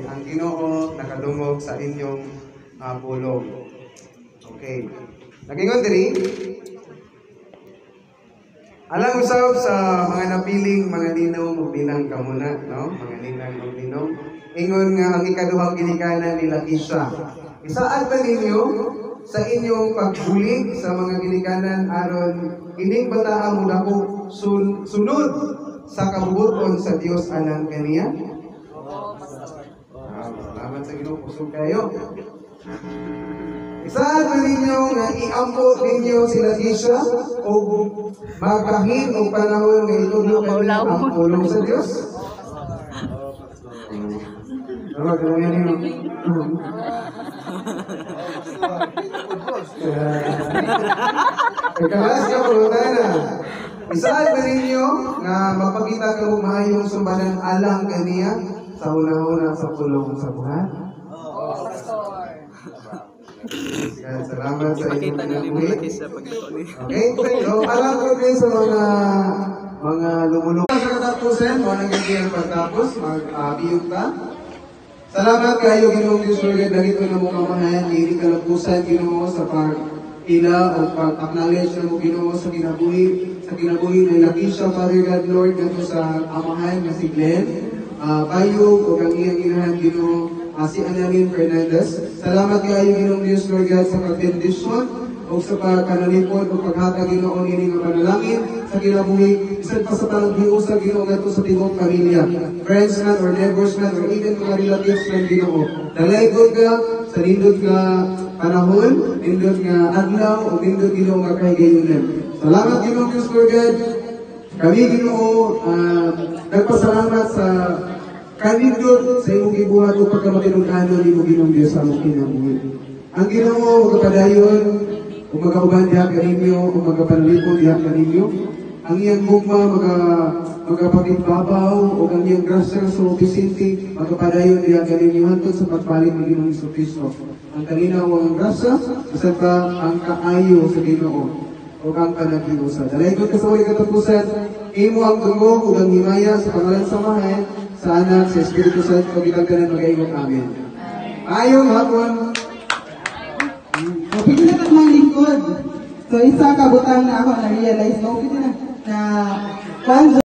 ang Ginoo nakadungog sa inyong pulong. Okay. Nagingon diri. Alang usab sa mga napiling mga linaw magbilang ka muna, no? Mga linang maglinaw. Ingon nga ang ikaduhang ginikanan nila Kisha. Isaad ba ninyo sa inyong pagbulig sa mga ginikanan aron ining bataan mo dako sunod sa kabubuton sa Dios alang kaniya? Salamat sa Ginoo, kusog kayo. Isaad ba ninyo nga iampo ninyo sila Kisha o magkahin o panahon nga itulo kayo ang pulong sa Dios? Ano ba ninyo? Ikalas ka po na. Isaad ba ninyo nga mapakita ka mahayong sumbanan alang kaniya sa una-una sa pulong sa buhat? Salamat sa inyong pinakulit. Okay, so alam ko din sa mga lumulong sa katapusan, o nagiging pagtapos, mag-abiyog ka. Salamat kayo, Ginoong Diyos, Lord, dahil ito na mong kamahayan, hindi kalapusan, Ginoo, sa pag-ila o pag-acknowledge na mo, Ginoo, sa kinabuhi na Lakisha, Father God, Lord, dito sa amahan na si Glenn, Bayog, o ang iyang inahan, Ginoo, si Annalyn Fernandez. Salamat kayo, Ginoong Diyos, Lord God, sa pag-bendisyon o sa pagkanalipod o paghatag, Ginoo, nini nga panalangin sa kinabuhi, isang pa sa panghiusa, Ginoo, nato sa tibok pamilya, friends man or neighbors man or even mga relatives man, Ginoo. Dalaygod ka sa nindot nga panahon, nindot nga adlaw o nindot, Ginoo, nga kahigayunan. Salamat, Ginoong Diyos, Lord God. Kami, Ginoo, nagpasalamat sa kanindot sa imong gibuhat o pagkamatinong-ano ni mo, Ginoong Diyos, sa among kinabuhi. Ang Ginoo, magkapadayon, o magkauban diha kaninyo, o magkapanlipod diha kaninyo. Ang iyang gugma, magkapagitbabaw, o ang iyang grasya sa opisinti, magkapadayon diha kaninyo, hantod sa pagpalit ng Ginoong Jesucristo. Ang kalinaw ang grasya, isang pa ang kaayo sa Ginoo, o ang panag-iusa. Dalaygod ka sa ulit katapusan, imo ang dungog, o ang himaya sa pangalan samahan, sa anak, sa Espiritu Santo, pagkitag ka na mag-aimong amin. Ayong hapon. Pwede na kang lingkod. So, isa kabutang na ako na-realize mo, pwede na